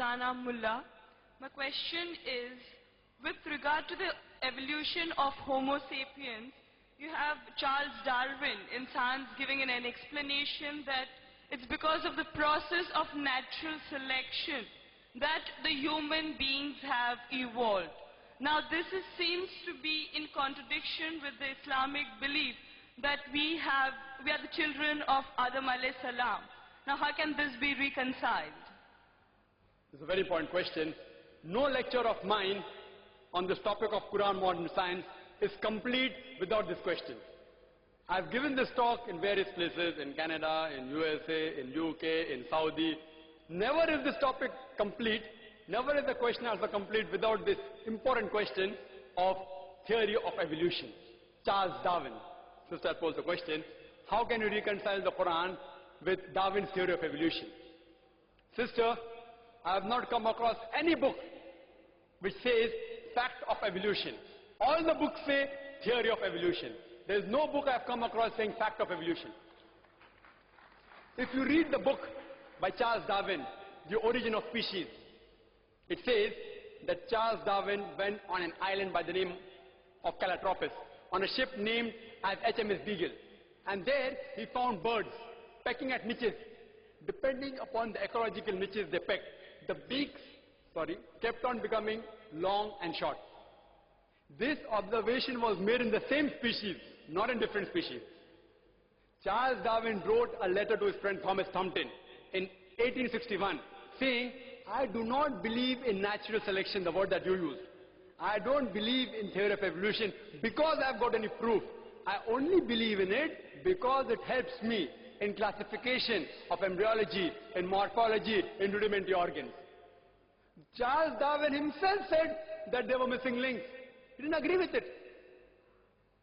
Farzana Mullah. My question is, with regard to the evolution of Homo sapiens, you have Charles Darwin in Science giving an explanation that it's because of the process of natural selection that the human beings have evolved. Now this seems to be in contradiction with the Islamic belief that we are the children of Adam alayhi salam. Now how can this be reconciled? This is a very important question. No lecture of mine on this topic of Quran modern science is complete without this question. I've given this talk in various places, in Canada, in USA, in UK, in Saudi. Never is this topic complete, never is the question answer complete without this important question of theory of evolution. Charles Darwin. Sister posed the question, how can you reconcile the Quran with Darwin's theory of evolution? Sister, I have not come across any book which says fact of evolution. All the books say theory of evolution. There is no book I have come across saying fact of evolution. If you read the book by Charles Darwin, The Origin of Species, it says that Charles Darwin went on an island by the name of Calotropis on a ship named as HMS Beagle. And there he found birds pecking at niches. Depending upon the ecological niches they pecked, the beaks kept on becoming long and short. This observation was made in the same species, not in different species. Charles Darwin wrote a letter to his friend Thomas Thompson in 1861 saying, I do not believe in natural selection, the word that you used. I don't believe in theory of evolution because I've got any proof. I only believe in it because it helps me in classification of embryology, in morphology, in rudimentary organs. Charles Darwin himself said that there were missing links. He didn't agree with it.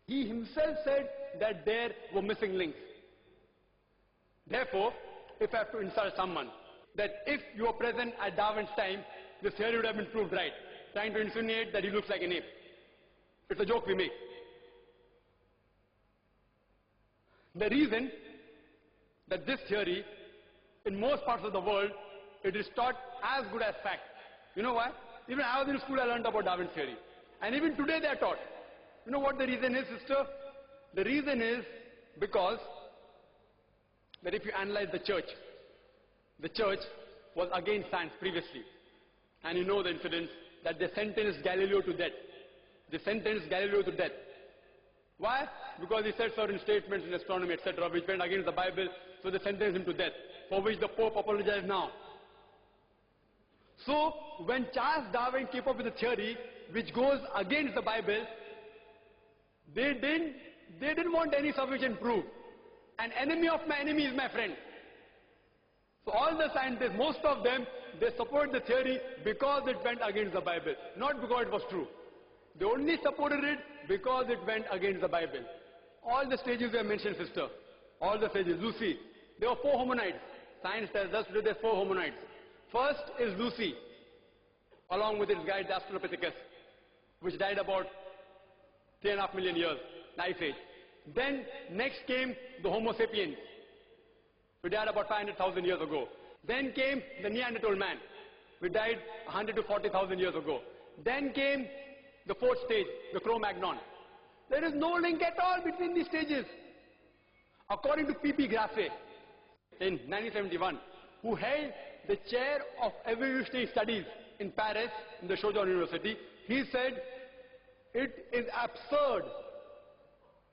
He himself said that there were missing links. Therefore, if I have to insult someone, that if you were present at Darwin's time, this theory would have been proved right, trying to insinuate that he looks like an ape. It's a joke we make. The reason that this theory, in most parts of the world, it is taught as good as fact. You know why? Even I was in school, I learned about Darwin's theory. And even today they are taught. You know what the reason is, sister? The reason is because that if you analyze the church was against science previously. And you know the incidents that they sentenced Galileo to death. They sentenced Galileo to death. Why? Because he said certain statements in astronomy, etc., which went against the Bible, so they sentenced him to death, for which the Pope apologized now. So, when Charles Darwin came up with a theory which goes against the Bible, they didn't want any sufficient proof. An enemy of my enemy is my friend. So all the scientists, most of them, they support the theory because it went against the Bible, not because it was true. They only supported it because it went against the Bible. All the stages we have mentioned, sister, all the stages, Lucy, there were 4 hominids. Science tells us today there are 4 hominids. First is Lucy, along with its guide, the Australopithecus, which died about 3.5 million years, the Ice Age. Then, next came the Homo sapiens, who died about 500,000 years ago. Then came the Neanderthal man, who died 100 to 40,000 years ago. Then came the 4th stage, the Cro-Magnon. There is no link at all between these stages. According to P.P. Grasse, in 1971, who held the chair of evolutionary studies in Paris, in the Sorbonne University, he said, it is absurd.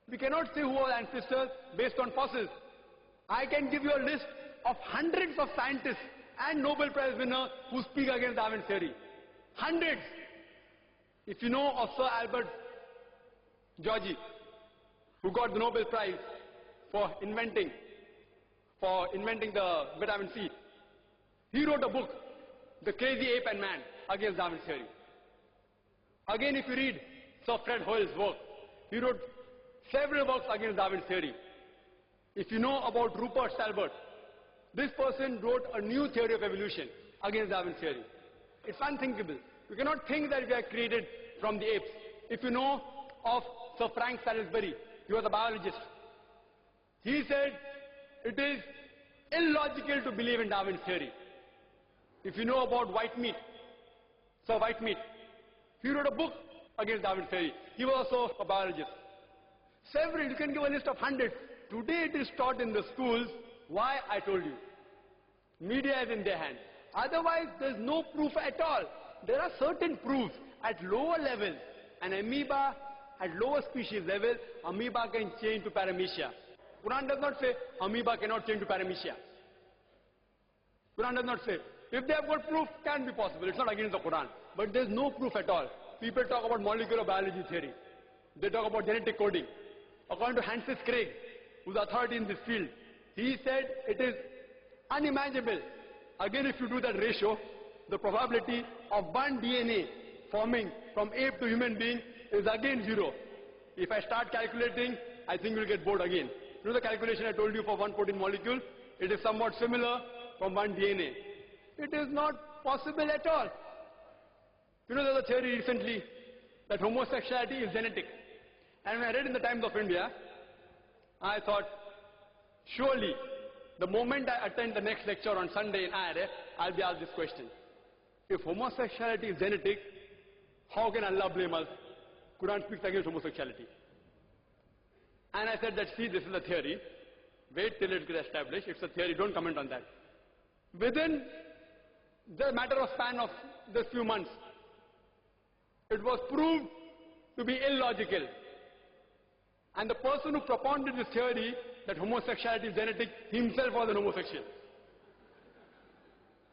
We cannot say who are ancestors based on fossils. I can give you a list of hundreds of scientists and Nobel Prize winners who speak against Darwin's theory. Hundreds. If you know of Sir Albert George, who got the Nobel Prize for inventing the vitamin C, he wrote a book, The Crazy Ape and Man, against Darwin's theory. Again, if you read Sir Fred Hoyle's work, he wrote several works against Darwin's theory. If you know about Rupert Stalbert, this person wrote a new theory of evolution against Darwin's theory. It's unthinkable. You cannot think that we are created from the apes. If you know of Sir Frank Salisbury, he was a biologist. He said it is illogical to believe in Darwin's theory. If you know about white meat, so white meat. He wrote a book against Darwin's theory. He was also a biologist. Several, you can give a list of hundreds. Today it is taught in the schools. Why? I told you. Media is in their hands. Otherwise, there is no proof at all. There are certain proofs at lower levels. An amoeba at lower species level, amoeba can change to paramecia. Quran does not say amoeba cannot change to paramecia. Quran does not say. If they have got proof, can be possible. It's not against the Quran. But there is no proof at all. People talk about molecular biology theory. They talk about genetic coding. According to Francis Crick, who's authority in this field, he said it is unimaginable. Again, if you do that ratio, the probability of one DNA forming from ape to human being is again 0. If I start calculating, I think we'll get bored again. You know the calculation I told you for one protein molecule? It is somewhat similar from one DNA. It is not possible at all. You know, there's a theory recently that homosexuality is genetic. And when I read in the Times of India, I thought, surely, the moment I attend the next lecture on Sunday in IRA, I'll be asked this question. If homosexuality is genetic, how can Allah blame us? Quran speaks against homosexuality. And I said that, see, this is a theory. Wait till it gets established. It's a theory. Don't comment on that. Within the matter of span of this few months, it was proved to be illogical. And the person who propounded this theory that homosexuality is genetic himself was an homosexual.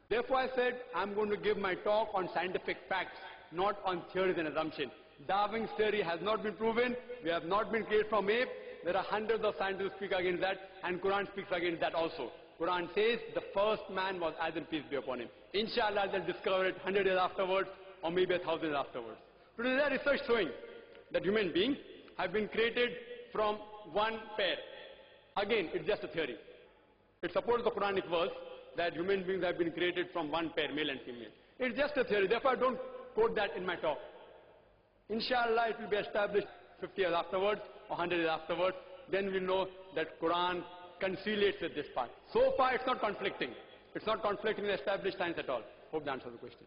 Therefore I said, I'm going to give my talk on scientific facts, not on theories and assumptions. Darwin's theory has not been proven. We have not been created from ape. There are hundreds of scientists who speak against that, and Quran speaks against that also. Quran says the first man was Adam, peace be upon him. Inshallah, they'll discover it 100 years afterwards, or maybe 1,000 years afterwards. Today there is research showing that human beings have been created from one pair. Again, it's just a theory. It supports the Quranic verse that human beings have been created from one pair, male and female. It's just a theory, therefore I don't quote that in my talk. Inshallah, it will be established 50 years afterwards or 100 years afterwards. Then we'll know that Quran conciliates with this part. So far, it's not conflicting. It's not conflicting with established science at all. Hope that answers the question.